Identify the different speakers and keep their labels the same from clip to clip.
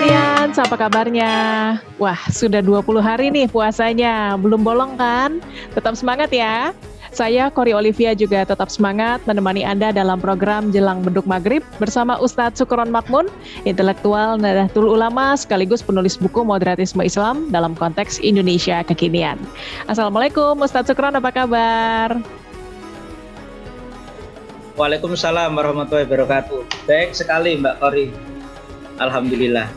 Speaker 1: Rians, apa kabarnya? Wah, sudah 20 hari nih puasanya, belum bolong kan? Tetap semangat ya. Saya Kori Olivia juga tetap semangat menemani Anda dalam program Jelang Beduk Maghrib bersama Ustadz Sukron Makmun, intelektual Nahdlatul Ulama sekaligus penulis buku Moderatisme Islam dalam konteks Indonesia Kekinian. Assalamualaikum Ustadz Sukron, apa kabar?
Speaker 2: Waalaikumsalam warahmatullahi wabarakatuh. Baik sekali Mbak Kori. Alhamdulillah.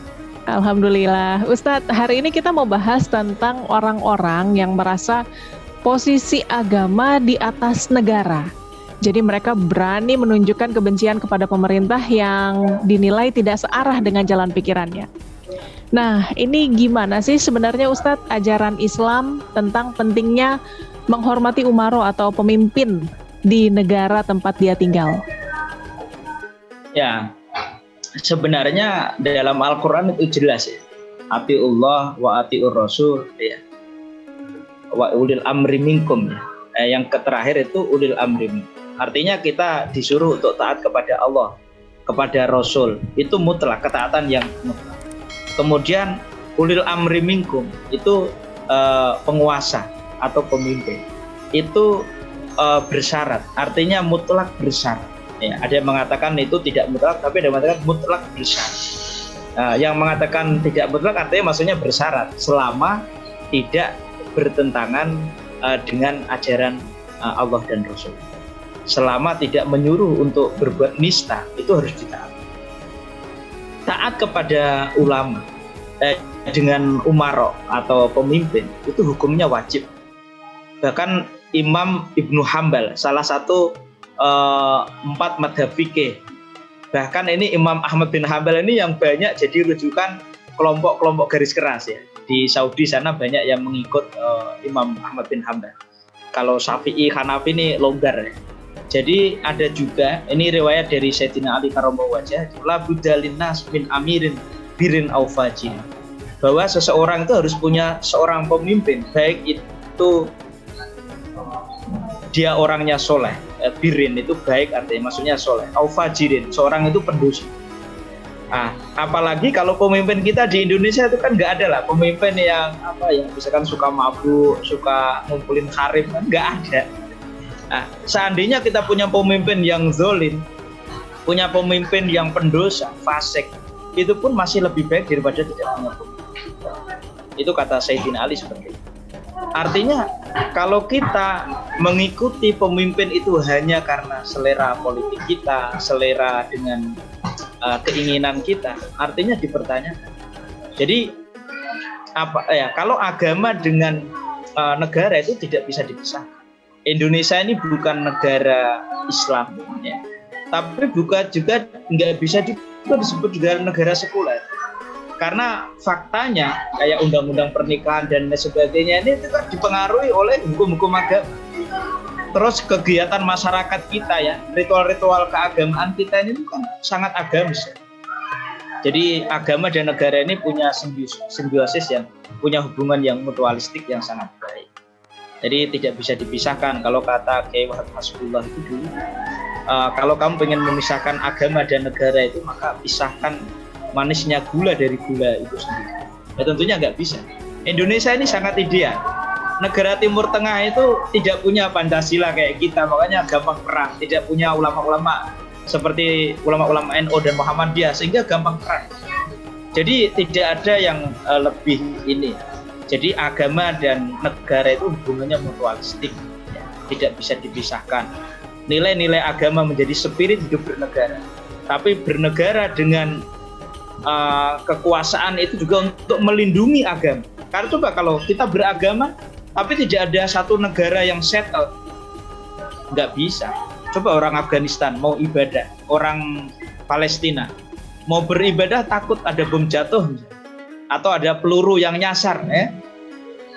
Speaker 1: Alhamdulillah. Ustadz, hari ini kita mau bahas tentang orang-orang yang merasa posisi agama di atas negara. Jadi mereka berani menunjukkan kebencian kepada pemerintah yang dinilai tidak searah dengan jalan pikirannya. Nah, ini gimana sih sebenarnya Ustadz ajaran Islam tentang pentingnya menghormati umaro atau pemimpin di negara tempat dia tinggal?
Speaker 2: Ya, sebenarnya dalam Al-Quran itu jelas ya. Atiullah wa atiur rasul ya. Wa ulil amri minkum ya. Yang terakhir itu ulil amri minkum. Artinya kita disuruh untuk taat kepada Allah, kepada Rasul. Itu mutlak, ketaatan yang mutlak. Kemudian ulil amri minkum itu penguasa atau pemimpin. Itu bersyarat, artinya mutlak bersyarat. Ya, ada yang mengatakan itu tidak mutlak, tapi ada yang mengatakan mutlak bersyarat. Yang mengatakan tidak mutlak artinya maksudnya bersyarat selama tidak bertentangan dengan ajaran Allah dan Rasul. Selama tidak menyuruh untuk berbuat nista, itu harus ditaati. Taat kepada ulama dengan umaro atau pemimpin itu hukumnya wajib. Bahkan Imam Ibnu Hambal, salah satu 4 madhab fikih. Bahkan ini Imam Ahmad bin Hambal ini yang banyak jadi rujukan kelompok-kelompok garis keras ya. Di Saudi sana banyak yang mengikut Imam Ahmad bin Hambal. Kalau Syafi'i, Hanafi ini longgar ya. Jadi ada juga, ini riwayat dari Sayyidina Ali karramallahu wajhah, la budda linnas min amirin birin au fajir. Bahwa seseorang itu harus punya seorang pemimpin, baik itu dia orangnya soleh, birin itu baik artinya maksudnya soleh, au fajirin, seorang itu pendosa. Apalagi kalau pemimpin kita di Indonesia itu kan nggak ada lah pemimpin yang misalkan suka mabuk, suka ngumpulin harim, kan nggak ada. Seandainya kita punya pemimpin yang zolim, punya pemimpin yang pendosa, fasik, itu pun masih lebih baik daripada tidak punya pemimpin. Itu kata Sayyidina Ali seperti itu. Artinya kalau kita mengikuti pemimpin itu hanya karena selera politik kita, selera dengan keinginan kita, artinya dipertanyakan. Jadi kalau agama dengan negara itu tidak bisa dipisahkan. Indonesia ini bukan negara Islam ya. Tapi bukan juga nggak bisa juga disebut juga negara sekuler. Karena faktanya kayak undang-undang pernikahan dan sebagainya ini itu kan dipengaruhi oleh hukum-hukum agama. Terus kegiatan masyarakat kita ya, ritual-ritual keagamaan kita ini kan sangat agamis. Jadi agama dan negara ini punya simbiosis yang punya hubungan yang mutualistik yang sangat baik. Jadi tidak bisa dipisahkan. Kalau kata Kiai Wahab Hasbullah itu dulu, kalau kamu ingin memisahkan agama dan negara itu maka pisahkan manisnya gula dari gula itu sendiri. Ya tentunya nggak bisa. Indonesia ini sangat ideal. Negara Timur Tengah itu tidak punya Pancasila kayak kita, makanya gampang perang. Tidak punya ulama-ulama seperti ulama-ulama NU dan Muhammadiyah, sehingga gampang perang. Jadi tidak ada yang lebih ini. Jadi agama dan negara itu hubungannya mutualistik, ya, tidak bisa dipisahkan. Nilai-nilai agama menjadi spirit hidup bernegara. Tapi bernegara dengan kekuasaan itu juga untuk melindungi agama. Karena coba kalau kita beragama tapi tidak ada satu negara yang settle, nggak bisa. Coba orang Afghanistan mau ibadah, orang Palestina mau beribadah takut ada bom jatuh atau ada peluru yang nyasar ya.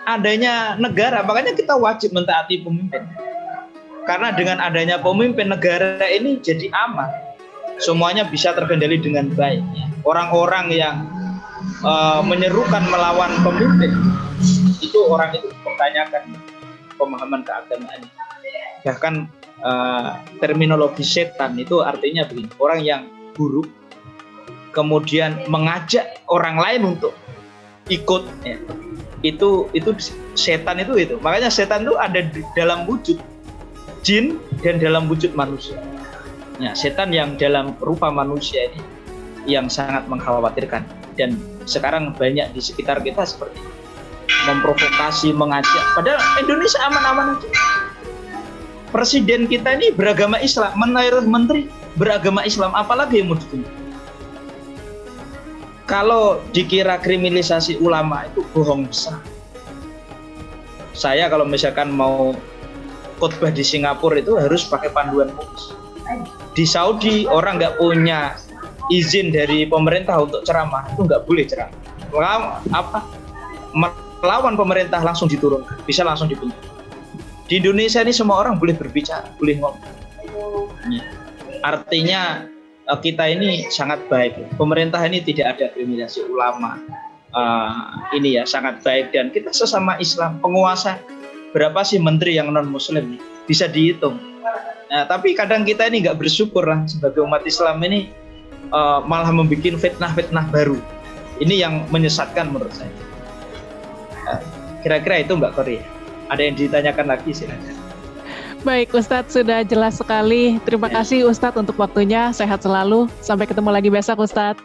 Speaker 2: Adanya negara, makanya kita wajib mentaati pemimpin. Karena dengan adanya pemimpin, negara ini jadi aman. Semuanya bisa terkendali dengan baik ya. Orang-orang yang menyerukan melawan pemimpin itu orang itu dipertanyakan pemahaman keagamaan. Bahkan terminologi setan itu artinya begini, orang yang buruk kemudian mengajak orang lain untuk ikut, ya. Itu setan itu. Makanya setan itu ada di dalam wujud jin dan dalam wujud manusia. Nah, setan yang dalam rupa manusia ini yang sangat mengkhawatirkan, dan sekarang banyak di sekitar kita seperti memprovokasi, mengajak. Padahal Indonesia aman-aman aja. Presiden kita ini beragama Islam, menteri beragama Islam, apalagi yang mau ditunggu? Kalau dikira kriminalisasi ulama itu bohong besar. Saya kalau misalkan mau khotbah di Singapura itu harus pakai panduan MUIS. Di Saudi orang nggak punya izin dari pemerintah untuk ceramah, itu nggak boleh ceramah. Melawan pemerintah langsung diturunkan, bisa langsung dibentuk. Di Indonesia ini semua orang boleh berbicara, boleh ngomong. Artinya kita ini sangat baik. Pemerintah ini tidak ada kriminalisasi ulama. Ini ya sangat baik, dan kita sesama Islam, penguasa berapa sih menteri yang non Muslim bisa dihitung. Nah, tapi kadang kita ini nggak bersyukur lah sebagai umat Islam ini, malah membuat fitnah-fitnah baru. Ini yang menyesatkan menurut saya. Kira-kira itu Mbak Korea. Ada yang ditanyakan lagi silakan.
Speaker 1: Baik, Ustadz sudah jelas sekali. Terima kasih Ustadz untuk waktunya. Sehat selalu. Sampai ketemu lagi besok Ustadz.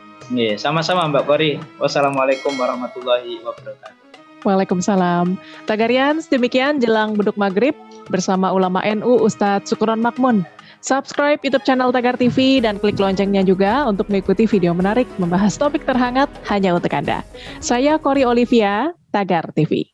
Speaker 2: Sama-sama Mbak Kori. Wassalamualaikum warahmatullahi wabarakatuh.
Speaker 1: Waalaikumsalam. Tagarians, demikian jelang beduk maghrib bersama ulama NU Ustadz Syukron Makmun. Subscribe YouTube channel Tagar TV dan klik loncengnya juga untuk mengikuti video menarik membahas topik terhangat hanya untuk Anda. Saya Kori Olivia, Tagar TV.